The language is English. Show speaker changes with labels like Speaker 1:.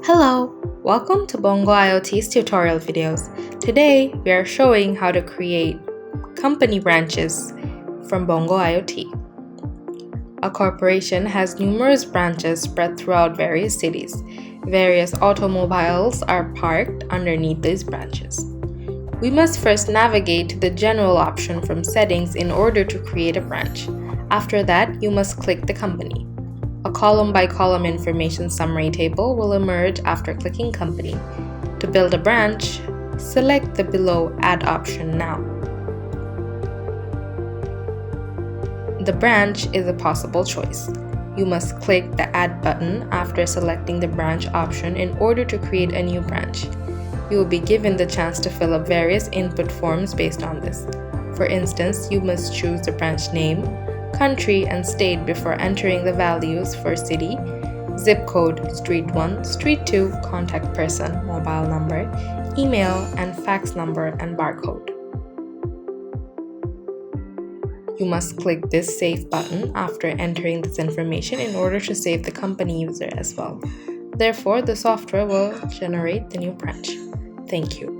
Speaker 1: Hello, welcome to Bongo IoT's tutorial videos. Today, we are showing how to create company branches from Bongo IoT. A corporation has numerous branches spread throughout various cities. Various automobiles are parked underneath these branches. We must first navigate to the general option from settings in order to create a branch. After that, you must click the company. A column-by-column information summary table will emerge after clicking Company. To build a branch, select the below Add option now. The branch is a possible choice. You must click the Add button after selecting the branch option in order to create a new branch. You will be given the chance to fill up various input forms based on this. For instance, you must choose the branch name, country and state before entering the values for city, zip code, street 1, street 2, contact person, mobile number, email and fax number and barcode. You must click this Save button after entering this information in order to save the company user as well. Therefore, the software will generate the new branch. Thank you.